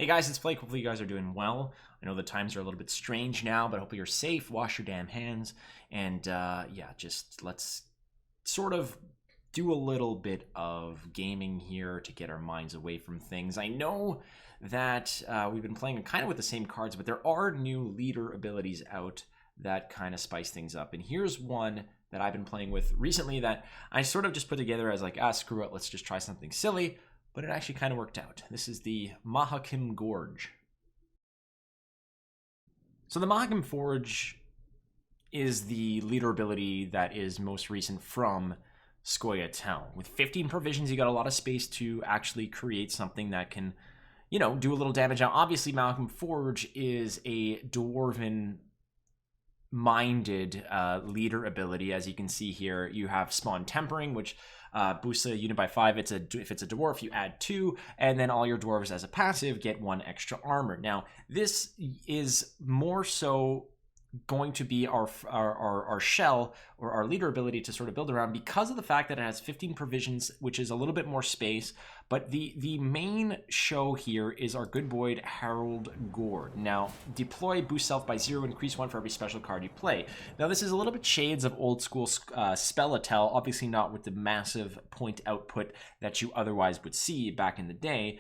guys, it's Flake. Hopefully you guys are doing well. I know the times are a little bit strange now, but hopefully you're safe. Wash your damn hands. And yeah, just let's sort of do a little bit of gaming here to get our minds away from things. I know that we've been playing kind of with the same cards, but there are new leader abilities out that kind of spice things up. And here's one that I've been playing with recently that I sort of just put together as like, screw it, let's just try something silly. But it actually kind of worked out. This is the Mahakam Gorge. So the Mahakam Forge is the leader ability that is most recent from Skoya Town. With 15 provisions, you got a lot of space to actually create something that can, you know, do a little damage. Now, obviously, Mahakam Forge is a dwarven minded leader ability. As you can see here, you have Spawn Tempering, which boosts a unit by 5. If it's a dwarf, you add 2, and then all your dwarves as a passive get 1 extra armor. Now, this is more so going to be our shell or our leader ability to sort of build around because of the fact that it has 15 provisions, which is a little bit more space. But the main show here is our good boy Harald Gord. Now, deploy, boost self by 0, increase 1 for every special card you play. Now, this is a little bit shades of old school Spell-a-Tell, obviously not with the massive point output that you otherwise would see back in the day.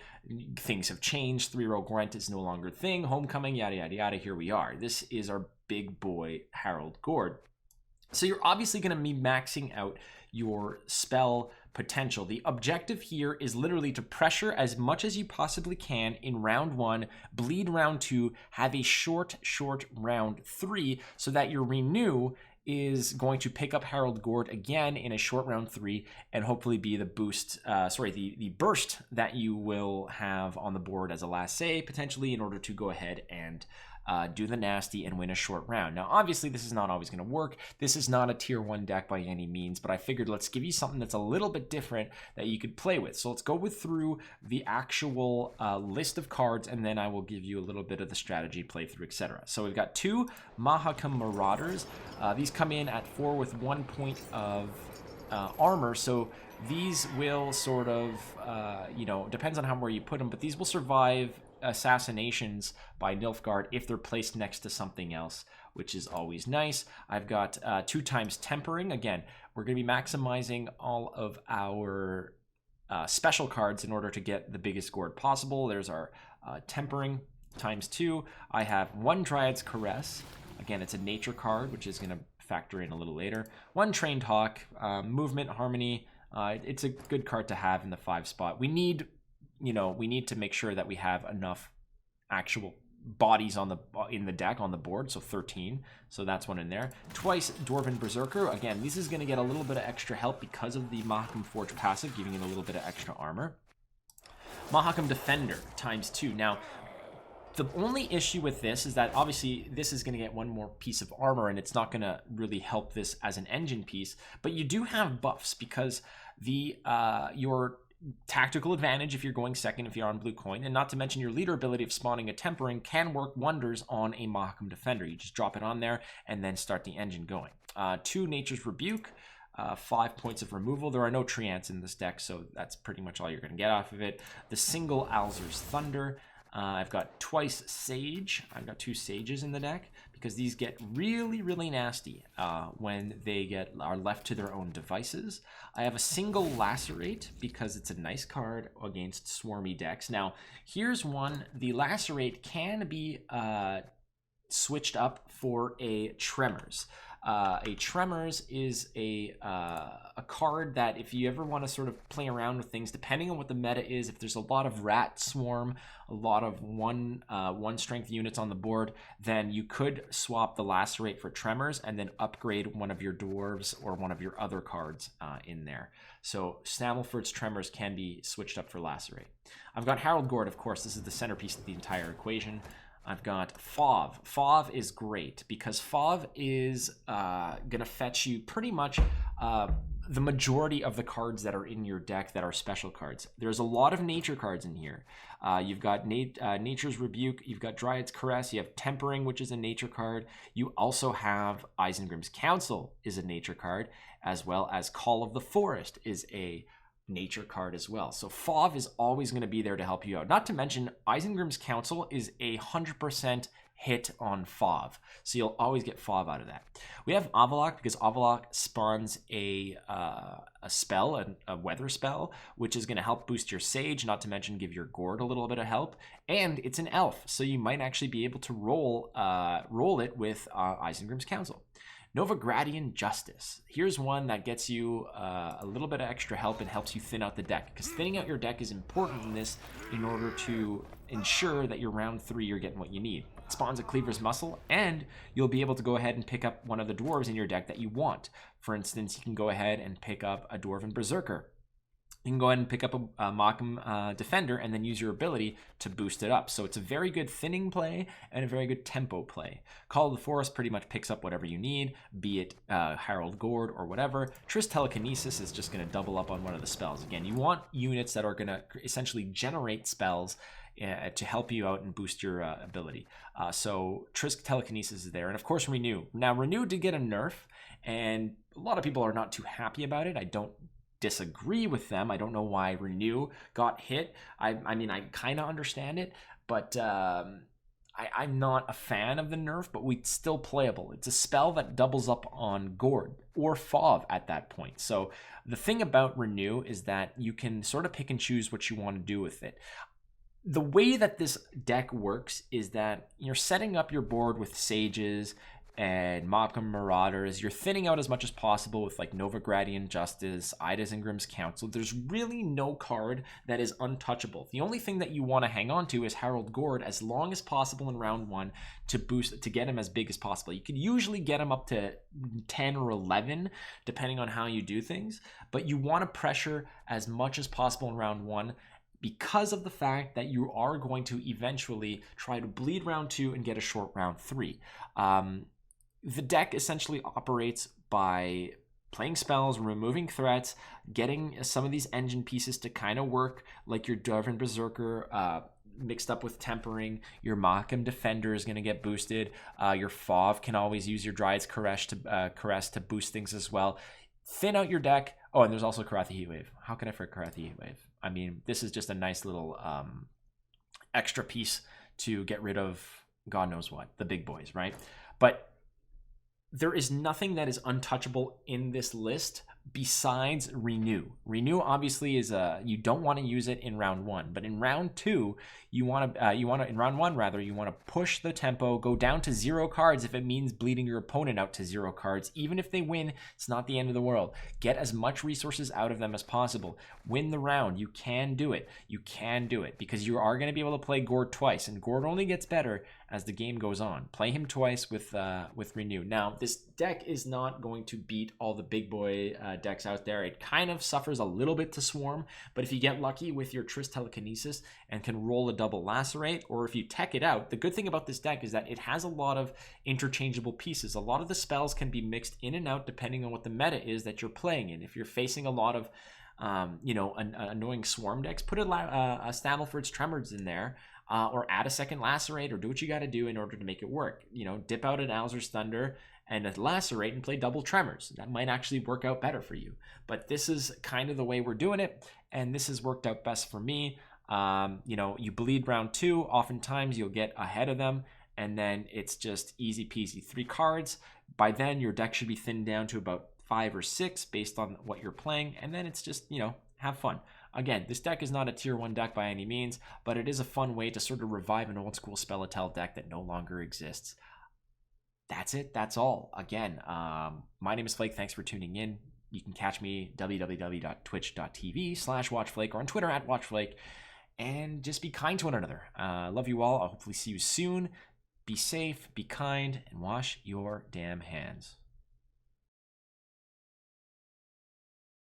Things have changed. 3-row Grunt is no longer a thing. Homecoming, yada, yada, yada. Here we are. This is our big boy Harald Gord. So you're obviously going to be maxing out your spell potential. The objective here is literally to pressure as much as you possibly can in round 1, bleed round 2, have a short round 3, so that your renew is going to pick up Harald Gord again in a short round 3 and hopefully be the boost, the burst that you will have on the board as a last say, potentially, in order to go ahead and do the nasty and win a short round. Now, obviously, this is not always going to work. This is not a tier 1 deck by any means, but I figured let's give you something that's a little bit different that you could play with. So let's go through the actual list of cards, and then I will give you a little bit of the strategy, playthrough, etc. So we've got 2 Mahakam Marauders. These come in at 4 with 1 point of armor, so these will sort of, depends on where you put them, but these will survive assassinations by Nilfgaard if they're placed next to something else, which is always nice. I've got 2 times Tempering. Again, we're going to be maximizing all of our special cards in order to get the biggest Gord possible. There's our Tempering times 2. I have 1 Dryad's Caress. Again, it's a nature card, which is going to factor in a little later. 1 Trained Hawk, Movement, Harmony. It's a good card to have in the 5 spot. We need to make sure that we have enough actual bodies in the deck on the board, so 13. So that's one in there. Twice Dwarven Berserker. Again, this is going to get a little bit of extra help because of the Mahakam Forge passive, giving it a little bit of extra armor. Mahakam Defender times 2. Now, the only issue with this is that obviously this is going to get 1 more piece of armor, and it's not going to really help this as an engine piece. But you do have buffs because your tactical advantage if you're going second, if you're on blue coin, and not to mention your leader ability of spawning a Tempering can work wonders on a Mahakam Defender. You just drop it on there and then start the engine going. 2 Nature's Rebuke, 5 points of removal. There are no Treants in this deck, so that's pretty much all you're going to get off of it. The single Alzur's Thunder. I've got twice Sage. I've got 2 Sages in the deck because these get really, really nasty when they are left to their own devices. I have a single Lacerate because it's a nice card against swarmy decks. Now, here's one. The Lacerate can be switched up for a Tremors. A Tremors is a card that if you ever want to sort of play around with things, depending on what the meta is, if there's a lot of Rat Swarm, a lot of one strength units on the board, then you could swap the Lacerate for Tremors and then upgrade one of your Dwarves or one of your other cards in there. So Snamelford's Tremors can be switched up for Lacerate. I've got Harald Gord, of course. This is the centerpiece of the entire equation. I've got Fauve. Fauve is great because Fauve is going to fetch you pretty much the majority of the cards that are in your deck that are special cards. There's a lot of nature cards in here. You've got Nature's Rebuke, you've got Dryad's Caress, you have Tempering, which is a nature card. You also have Isengrim's Counsel is a nature card, as well as Call of the Forest is a nature card as well. So Fauve is always going to be there to help you out. Not to mention, Isengrim's Council is 100% hit on Fauve. So you'll always get Fauve out of that. We have Avallac'h because Avallac'h spawns a spell, a weather spell, which is going to help boost your Sage, not to mention give your Gord a little bit of help. And it's an elf, so you might actually be able to roll it with Isengrim's Council. Novigradian Justice. Here's one that gets you a little bit of extra help and helps you thin out the deck, because thinning out your deck is important in this in order to ensure that your round 3 you're getting what you need. It spawns a Cleaver's Muscle, and you'll be able to go ahead and pick up one of the dwarves in your deck that you want. For instance, you can go ahead and pick up a Dwarven Berserker. You can go ahead and pick up a Mahakam Defender and then use your ability to boost it up. So it's a very good thinning play and a very good tempo play. Call of the Forest pretty much picks up whatever you need, be it Harald Gord or whatever. Triss Telekinesis is just going to double up on one of the spells. Again, you want units that are going to essentially generate spells to help you out and boost your ability. So Triss Telekinesis is there. And of course, Renew. Now, Renew did get a nerf, and a lot of people are not too happy about it. I don't disagree with them. I don't know why Renew got hit. I mean, I kind of understand it, but I'm not a fan of the nerf, but it's still playable. It's a spell that doubles up on Gord or Fauve at that point. So the thing about Renew is that you can sort of pick and choose what you want to do with it. The way that this deck works is that you're setting up your board with Sages and Mahakam Marauders. You're thinning out as much as possible with like Novigradian Justice, Isengrim's Council. There's really no card that is untouchable. The only thing that you want to hang on to is Harald Gord as long as possible in round 1 to get him as big as possible. You could usually get him up to 10 or 11 depending on how you do things, but you want to pressure as much as possible in round 1 because of the fact that you are going to eventually try to bleed round 2 and get a short round 3. The deck essentially operates by playing spells, removing threats, getting some of these engine pieces to kind of work, like your Dwarven Berserker mixed up with Tempering. Your Mahakam Defender is going to get boosted. Your Fauve can always use your Dryad's Caress to boost things as well. Thin out your deck. Oh, and there's also Karathi Heatwave. How can I forget Karathi Heatwave? I mean, this is just a nice little extra piece to get rid of God knows what, the big boys, right? But there is nothing that is untouchable in this list besides Renew. Renew obviously is you don't want to use it in round 1, but in round 2 you want to in round 1 rather, you want to push the tempo, go down to 0 cards if it means bleeding your opponent out to 0 cards. Even if they win, it's not the end of the world. Get as much resources out of them as possible. Win the round. You can do it. You can do it because you are going to be able to play Gord twice, and Gord only gets better as the game goes on. Play him twice with Renew. Now, this deck is not going to beat all the big boy decks out there. It kind of suffers a little bit to Swarm, but if you get lucky with your Triss Telekinesis and can roll a double Lacerate, or if you tech it out, the good thing about this deck is that it has a lot of interchangeable pieces. A lot of the spells can be mixed in and out depending on what the meta is that you're playing in. If you're facing a lot of annoying Swarm decks, put a Stamelford's Tremors in there, or add a second Lacerate, or do what you got to do in order to make it work. Dip out an Alzur's Thunder and a Lacerate and play double Tremors. That might actually work out better for you. But this is kind of the way we're doing it, and this has worked out best for me. You bleed round 2, oftentimes you'll get ahead of them, and then it's just easy peasy. 3 cards. By then, your deck should be thinned down to about 5 or 6 based on what you're playing, and then it's just, have fun. Again, this deck is not a tier 1 deck by any means, but it is a fun way to sort of revive an old school Spell-a-Tell deck that no longer exists. That's it. That's all. Again, my name is Flake. Thanks for tuning in. You can catch me www.twitch.tv/watchflake or on Twitter @watchflake. And just be kind to one another. Love you all. I'll hopefully see you soon. Be safe, be kind, and wash your damn hands.